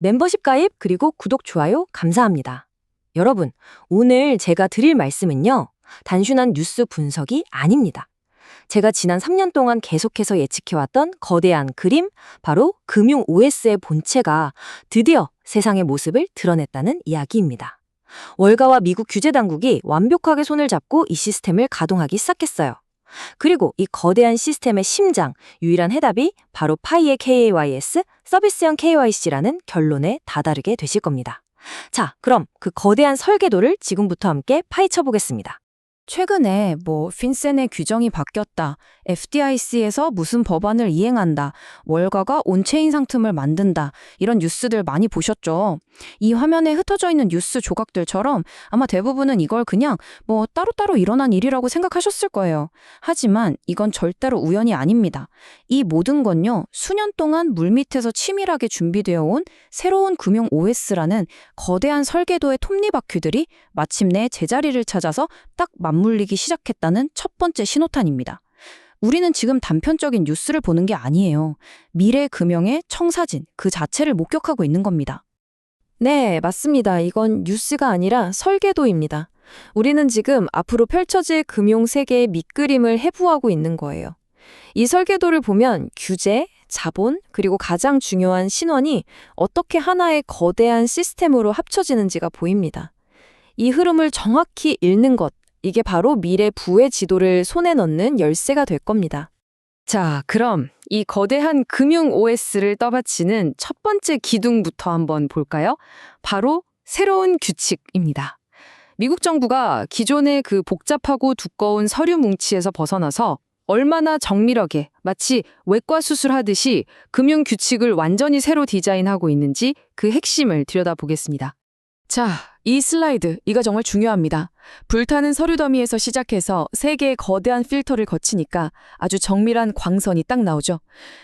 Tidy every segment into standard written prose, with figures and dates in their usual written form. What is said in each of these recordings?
멤버십 가입 그리고 구독, 좋아요 감사합니다. 여러분, 오늘 제가 드릴 말씀은요. 단순한 뉴스 분석이 아닙니다. 제가 지난 3년 동안 계속해서 예측해왔던 거대한 그림, 바로 금융 OS의 본체가 드디어 세상의 모습을 드러냈다는 이야기입니다. 월가와 미국 규제 당국이 완벽하게 손을 잡고 이 시스템을 가동하기 시작했어요. 그리고 이 거대한 시스템의 심장, 유일한 해답이 바로 파이의 KYS, 서비스형 KYC라는 결론에 다다르게 되실 겁니다. 자, 그럼 그 거대한 설계도를 지금부터 함께 파헤쳐 보겠습니다. 최근에 핀센의 규정이 바뀌었다, FDIC에서 무슨 법안을 이행한다, 월가가 온체인 상품을 만든다, 이런 뉴스들 많이 보셨죠? 이 화면에 흩어져 있는 뉴스 조각들처럼 아마 대부분은 이걸 그냥 따로따로 일어난 일이라고 생각하셨을 거예요. 하지만 이건 절대로 우연이 아닙니다. 이 모든 건요, 수년 동안 물밑에서 치밀하게 준비되어 온 새로운 금융 OS라는 거대한 설계도의 톱니바퀴들이 마침내 제자리를 찾아서 딱 맞물리기 시작했다는 첫 번째 신호탄입니다. 우리는 지금 단편적인 뉴스를 보는 게 아니에요. 미래 금융의 청사진 그 자체를 목격하고 있는 겁니다. 네, 맞습니다. 이건 뉴스가 아니라 설계도입니다. 우리는 지금 앞으로 펼쳐질 금융 세계의 밑그림을 해부하고 있는 거예요. 이 설계도를 보면 규제, 자본, 그리고 가장 중요한 신원이 어떻게 하나의 거대한 시스템으로 합쳐지는지가 보입니다. 이 흐름을 정확히 읽는 것, 이게 바로 미래 부의 지도를 손에 넣는 열쇠가 될 겁니다. 자, 그럼 이 거대한 금융 OS를 떠받치는 첫 번째 기둥부터 한번 볼까요? 바로 새로운 규칙입니다. 미국 정부가 기존의 그 복잡하고 두꺼운 서류 뭉치에서 벗어나서 얼마나 정밀하게, 마치 외과 수술하듯이 금융 규칙을 완전히 새로 디자인하고 있는지 그 핵심을 들여다보겠습니다. 자, 이 슬라이드, 이거 정말 중요합니다. 불타는 서류 더미에서 시작해서 세 개의 거대한 필터를 거치니까 아주 정밀한 광선이 딱 나오죠.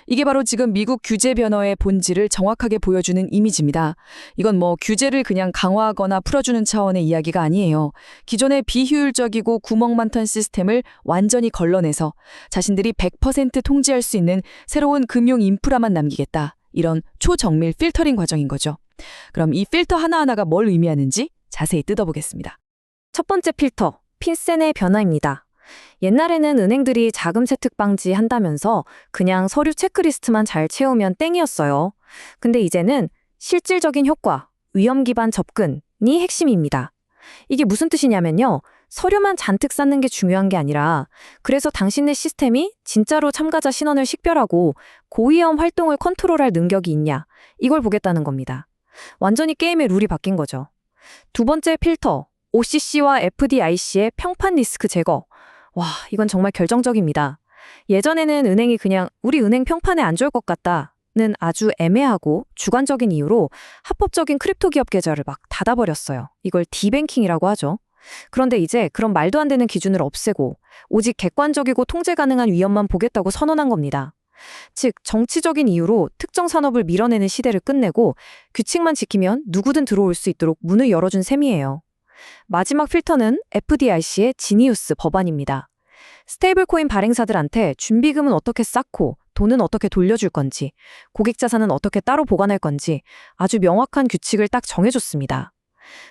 이게 바로 지금 미국 규제 변화의 본질을 정확하게 보여주는 이미지입니다. 이건 규제를 그냥 강화하거나 풀어주는 차원의 이야기가 아니에요. 기존의 비효율적이고 구멍 많던 시스템을 완전히 걸러내서 자신들이 100% 통제할 수 있는 새로운 금융 인프라만 남기겠다. 이런 초정밀 필터링 과정인 거죠. 그럼 이 필터 하나하나가 뭘 의미하는지 자세히 뜯어보겠습니다. 첫 번째 필터, 핀센의 변화입니다. 옛날에는 은행들이 자금 세특 방지한다면서 그냥 서류 체크리스트만 잘 채우면 땡이었어요. 근데 이제는 실질적인 효과, 위험 기반 접근이 핵심입니다. 이게 무슨 뜻이냐면요. 서류만 잔뜩 쌓는 게 중요한 게 아니라, 그래서 당신네 시스템이 진짜로 참가자 신원을 식별하고 고위험 활동을 컨트롤할 능력이 있냐, 이걸 보겠다는 겁니다. 완전히 게임의 룰이 바뀐 거죠. 두 번째 필터, OCC와 FDIC의 평판 리스크 제거. 와, 이건 정말 결정적입니다. 예전에는 은행이 그냥 우리 은행 평판에 안 좋을 것 같다는 아주 애매하고 주관적인 이유로 합법적인 크립토 기업 계좌를 막 닫아버렸어요. 이걸 디뱅킹이라고 하죠. 그런데 이제 그런 말도 안 되는 기준을 없애고 오직 객관적이고 통제 가능한 위험만 보겠다고 선언한 겁니다. 즉, 정치적인 이유로 특정 산업을 밀어내는 시대를 끝내고 규칙만 지키면 누구든 들어올 수 있도록 문을 열어준 셈이에요. 마지막 필터는 FDIC의 지니우스 법안입니다. 스테이블 코인 발행사들한테 준비금은 어떻게 쌓고 돈은 어떻게 돌려줄 건지, 고객 자산은 어떻게 따로 보관할 건지 아주 명확한 규칙을 딱 정해줬습니다.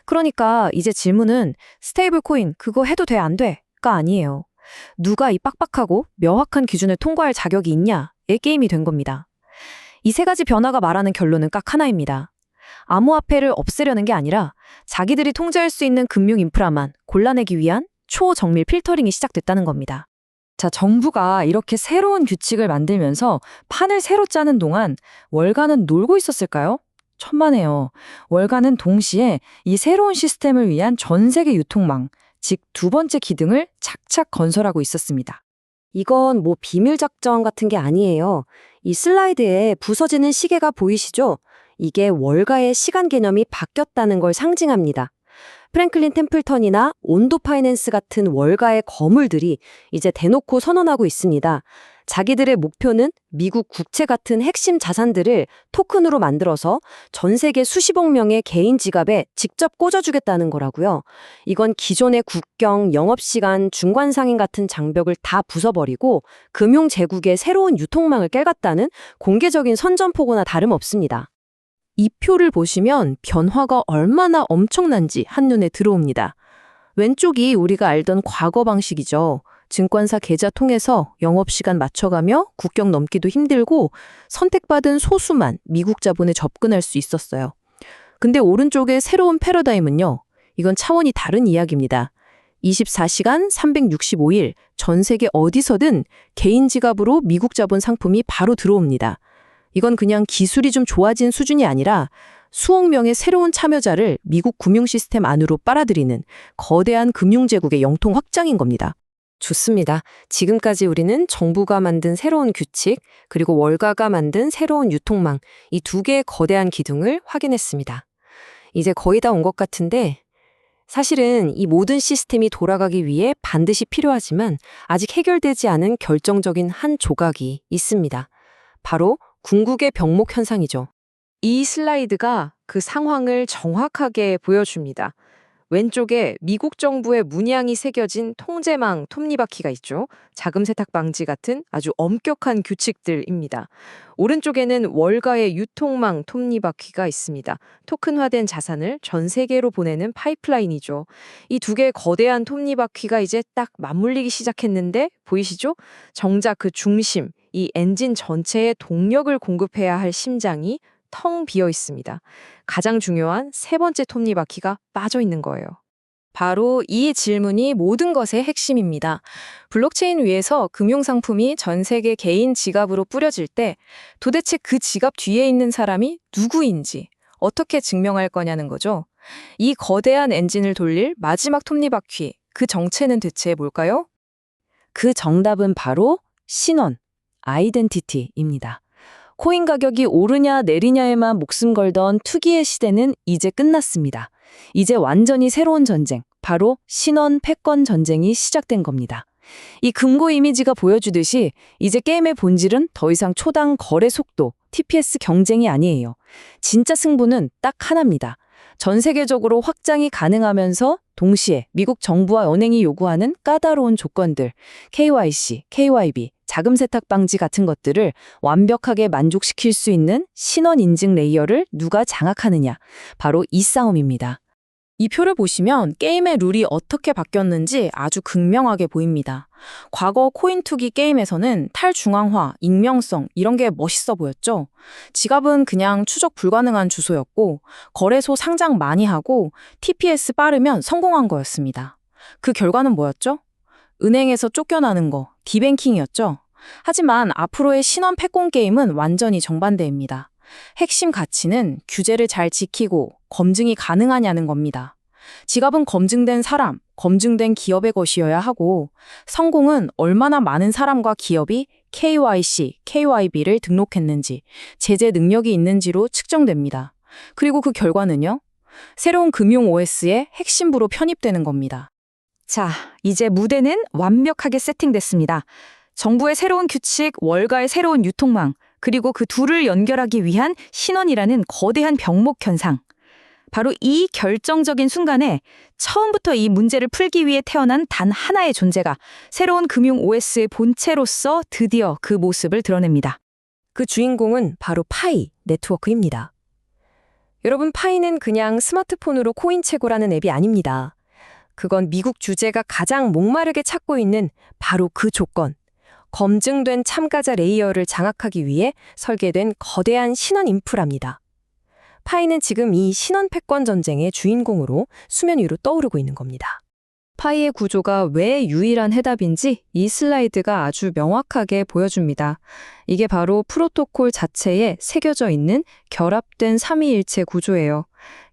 그러니까 이제 질문은 스테이블 코인 그거 해도 돼, 안 돼가 아니에요. 누가 이 빡빡하고 명확한 기준을 통과할 자격이 있냐의 게임이 된 겁니다. 이 세 가지 변화가 말하는 결론은 딱 하나입니다. 암호화폐를 없애려는 게 아니라 자기들이 통제할 수 있는 금융 인프라만 골라내기 위한 초정밀 필터링이 시작됐다는 겁니다. 자, 정부가 이렇게 새로운 규칙을 만들면서 판을 새로 짜는 동안 월가는 놀고 있었을까요? 천만에요. 월가는 동시에 이 새로운 시스템을 위한 전 세계 유통망, 즉 두 번째 기둥을 착착 건설하고 있었습니다. 이건 비밀 작전 같은 게 아니에요. 이 슬라이드에 부서지는 시계가 보이시죠? 이게 월가의 시간 개념이 바뀌었다는 걸 상징합니다. 프랭클린 템플턴이나 온도 파이낸스 같은 월가의 거물들이 이제 대놓고 선언하고 있습니다. 자기들의 목표는 미국 국채 같은 핵심 자산들을 토큰으로 만들어서 전 세계 수십억 명의 개인 지갑에 직접 꽂아주겠다는 거라고요. 이건 기존의 국경, 영업시간, 중관상인 같은 장벽을 다 부숴버리고 금융 제국의 새로운 유통망을 깨갔다는 공개적인 선전포고나 다름없습니다. 이 표를 보시면 변화가 얼마나 엄청난지 한눈에 들어옵니다. 왼쪽이 우리가 알던 과거 방식이죠. 증권사 계좌 통해서 영업시간 맞춰가며 국경 넘기도 힘들고 선택받은 소수만 미국 자본에 접근할 수 있었어요. 근데 오른쪽의 새로운 패러다임은요. 이건 차원이 다른 이야기입니다. 24시간 365일 전 세계 어디서든 개인 지갑으로 미국 자본 상품이 바로 들어옵니다. 이건 그냥 기술이 좀 좋아진 수준이 아니라 수억 명의 새로운 참여자를 미국 금융 시스템 안으로 빨아들이는 거대한 금융제국의 영통 확장인 겁니다. 좋습니다. 지금까지 우리는 정부가 만든 새로운 규칙, 그리고 월가가 만든 새로운 유통망, 이 두 개의 거대한 기둥을 확인했습니다. 이제 거의 다 온 것 같은데 사실은 이 모든 시스템이 돌아가기 위해 반드시 필요하지만 아직 해결되지 않은 결정적인 한 조각이 있습니다. 바로 궁극의 병목 현상이죠. 이 슬라이드가 그 상황을 정확하게 보여줍니다. 왼쪽에 미국 정부의 문양이 새겨진 통제망 톱니바퀴가 있죠. 자금 세탁 방지 같은 아주 엄격한 규칙들입니다. 오른쪽에는 월가의 유통망 톱니바퀴가 있습니다. 토큰화된 자산을 전 세계로 보내는 파이프라인이죠. 이 두 개의 거대한 톱니바퀴가 이제 딱 맞물리기 시작했는데 보이시죠? 정작 그 중심, 이 엔진 전체에 동력을 공급해야 할 심장이 텅 비어 있습니다. 가장 중요한 세 번째 톱니바퀴가 빠져 있는 거예요. 바로 이 질문이 모든 것의 핵심입니다. 블록체인 위에서 금융상품이 전 세계 개인 지갑으로 뿌려질 때 도대체 그 지갑 뒤에 있는 사람이 누구인지 어떻게 증명할 거냐는 거죠. 이 거대한 엔진을 돌릴 마지막 톱니바퀴, 그 정체는 대체 뭘까요? 그 정답은 바로 신원, 아이덴티티입니다. 코인 가격이 오르냐 내리냐에만 목숨 걸던 투기의 시대는 이제 끝났습니다. 이제 완전히 새로운 전쟁, 바로 신원 패권 전쟁이 시작된 겁니다. 이 금고 이미지가 보여주듯이 이제 게임의 본질은 더 이상 초당 거래 속도, TPS 경쟁이 아니에요. 진짜 승부는 딱 하나입니다. 전 세계적으로 확장이 가능하면서 동시에 미국 정부와 은행이 요구하는 까다로운 조건들, KYC, KYB, 자금 세탁 방지 같은 것들을 완벽하게 만족시킬 수 있는 신원 인증 레이어를 누가 장악하느냐, 바로 이 싸움입니다. 이 표를 보시면 게임의 룰이 어떻게 바뀌었는지 아주 극명하게 보입니다. 과거 코인 투기 게임에서는 탈중앙화, 익명성 이런 게 멋있어 보였죠. 지갑은 그냥 추적 불가능한 주소였고 거래소 상장 많이 하고 TPS 빠르면 성공한 거였습니다. 그 결과는 뭐였죠? 은행에서 쫓겨나는 거, 디뱅킹이었죠. 하지만 앞으로의 신원 패권 게임은 완전히 정반대입니다. 핵심 가치는 규제를 잘 지키고 검증이 가능하냐는 겁니다. 지갑은 검증된 사람, 검증된 기업의 것이어야 하고 성공은 얼마나 많은 사람과 기업이 KYC, KYB를 등록했는지, 제재 능력이 있는지로 측정됩니다. 그리고 그 결과는요? 새로운 금융 OS의 핵심부로 편입되는 겁니다. 자, 이제 무대는 완벽하게 세팅됐습니다. 정부의 새로운 규칙, 월가의 새로운 유통망, 그리고 그 둘을 연결하기 위한 신원이라는 거대한 병목 현상. 바로 이 결정적인 순간에 처음부터 이 문제를 풀기 위해 태어난 단 하나의 존재가 새로운 금융 OS의 본체로서 드디어 그 모습을 드러냅니다. 그 주인공은 바로 파이 네트워크입니다. 여러분, 파이는 그냥 스마트폰으로 코인 채굴하는 앱이 아닙니다. 그건 미국 주재가 가장 목마르게 찾고 있는 바로 그 조건. 검증된 참가자 레이어를 장악하기 위해 설계된 거대한 신원 인프라입니다. 파이는 지금 이 신원 패권 전쟁의 주인공으로 수면 위로 떠오르고 있는 겁니다. 파이의 구조가 왜 유일한 해답인지 이 슬라이드가 아주 명확하게 보여줍니다. 이게 바로 프로토콜 자체에 새겨져 있는 결합된 삼위일체 구조예요.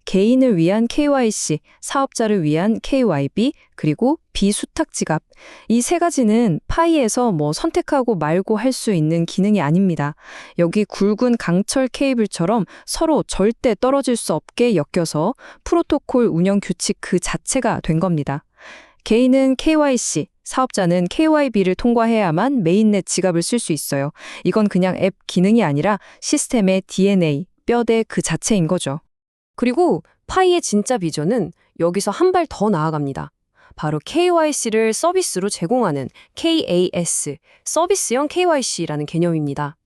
개인을 위한 KYC, 사업자를 위한 KYB, 그리고 비수탁 지갑. 이 세 가지는 파이에서 선택하고 말고 할 수 있는 기능이 아닙니다. 여기 굵은 강철 케이블처럼 서로 절대 떨어질 수 없게 엮여서 프로토콜 운영 규칙 그 자체가 된 겁니다. 개인은 KYC, 사업자는 KYB를 통과해야만 메인넷 지갑을 쓸 수 있어요. 이건 그냥 앱 기능이 아니라 시스템의 DNA, 뼈대 그 자체인 거죠. 그리고 파이의 진짜 비전은 여기서 한 발 더 나아갑니다. 바로 KYC를 서비스로 제공하는 KAS, 서비스형 KYC라는 개념입니다.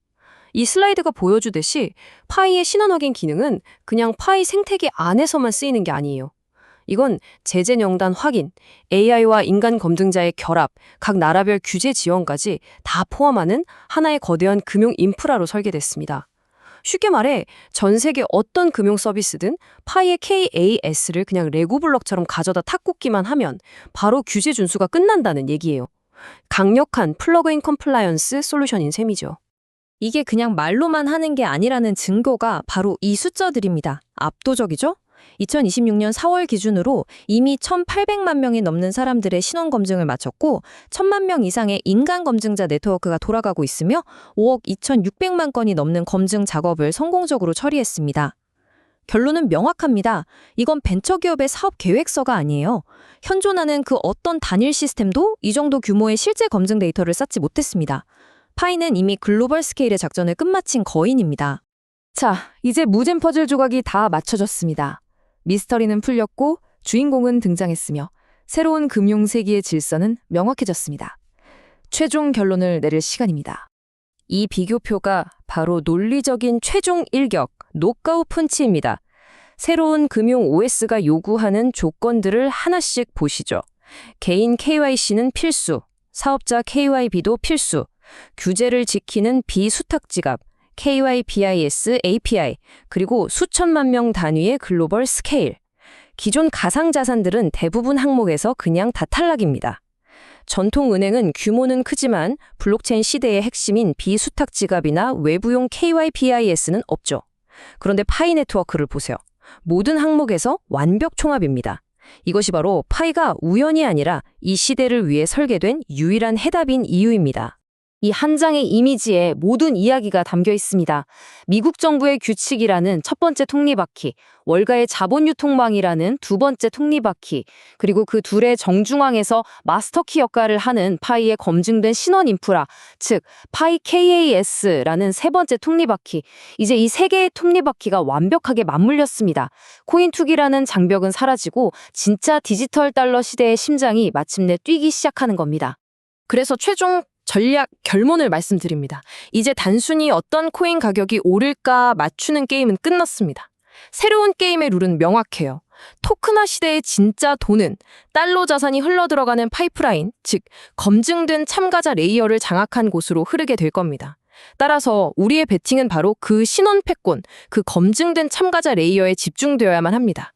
이 슬라이드가 보여주듯이 파이의 신원 확인 기능은 그냥 파이 생태계 안에서만 쓰이는 게 아니에요. 이건 제재명단 확인, AI와 인간 검증자의 결합, 각 나라별 규제 지원까지 다 포함하는 하나의 거대한 금융 인프라로 설계됐습니다. 쉽게 말해 전 세계 어떤 금융 서비스든 파이의 KAS를 그냥 레고 블럭처럼 가져다 탁 꽂기만 하면 바로 규제 준수가 끝난다는 얘기예요. 강력한 플러그인 컴플라이언스 솔루션인 셈이죠. 이게 그냥 말로만 하는 게 아니라는 증거가 바로 이 숫자들입니다. 압도적이죠? 2026년 4월 기준으로 이미 1,800만 명이 넘는 사람들의 신원 검증을 마쳤고 1,000만 명 이상의 인간 검증자 네트워크가 돌아가고 있으며 5억 2,600만 건이 넘는 검증 작업을 성공적으로 처리했습니다. 결론은 명확합니다. 이건 벤처기업의 사업 계획서가 아니에요. 현존하는 그 어떤 단일 시스템도 이 정도 규모의 실제 검증 데이터를 쌓지 못했습니다. 파이는 이미 글로벌 스케일의 작전을 끝마친 거인입니다. 자, 이제 무잼 퍼즐 조각이 다 맞춰졌습니다. 미스터리는 풀렸고 주인공은 등장했으며 새로운 금융 세계의 질서는 명확해졌습니다. 최종 결론을 내릴 시간입니다. 이 비교표가 바로 논리적인 최종 일격, 노카웃 펀치입니다. 새로운 금융 OS가 요구하는 조건들을 하나씩 보시죠. 개인 KYC는 필수, 사업자 KYB도 필수, 규제를 지키는 비수탁 지갑, KYBIS API, 그리고 수천만 명 단위의 글로벌 스케일. 기존 가상자산들은 대부분 항목에서 그냥 다 탈락입니다. 전통은행은 규모는 크지만 블록체인 시대의 핵심인 비수탁 지갑이나 외부용 KYBIS는 없죠. 그런데 파이 네트워크를 보세요. 모든 항목에서 완벽 총합입니다. 이것이 바로 파이가 우연이 아니라 이 시대를 위해 설계된 유일한 해답인 이유입니다. 이 한 장의 이미지에 모든 이야기가 담겨 있습니다. 미국 정부의 규칙이라는 첫 번째 톱니바퀴, 월가의 자본 유통망이라는 두 번째 톱니바퀴, 그리고 그 둘의 정중앙에서 마스터키 역할을 하는 파이의 검증된 신원 인프라, 즉 파이 KAS라는 세 번째 톱니바퀴. 이제 이 세 개의 톱니바퀴가 완벽하게 맞물렸습니다. 코인 투기라는 장벽은 사라지고 진짜 디지털 달러 시대의 심장이 마침내 뛰기 시작하는 겁니다. 그래서 최종 전략 결론을 말씀드립니다. 이제 단순히 어떤 코인 가격이 오를까 맞추는 게임은 끝났습니다. 새로운 게임의 룰은 명확해요. 토큰화 시대의 진짜 돈은 달러 자산이 흘러들어가는 파이프라인, 즉 검증된 참가자 레이어를 장악한 곳으로 흐르게 될 겁니다. 따라서 우리의 베팅은 바로 그 신원 패권, 그 검증된 참가자 레이어에 집중되어야만 합니다.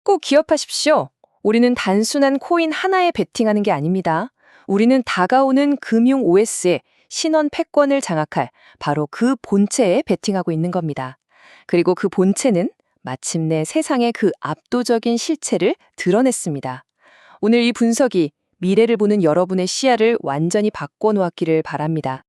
꼭 기억하십시오. 우리는 단순한 코인 하나에 베팅하는 게 아닙니다. 우리는 다가오는 금융 OS의 신원 패권을 장악할 바로 그 본체에 베팅하고 있는 겁니다. 그리고 그 본체는 마침내 세상의 그 압도적인 실체를 드러냈습니다. 오늘 이 분석이 미래를 보는 여러분의 시야를 완전히 바꿔놓았기를 바랍니다.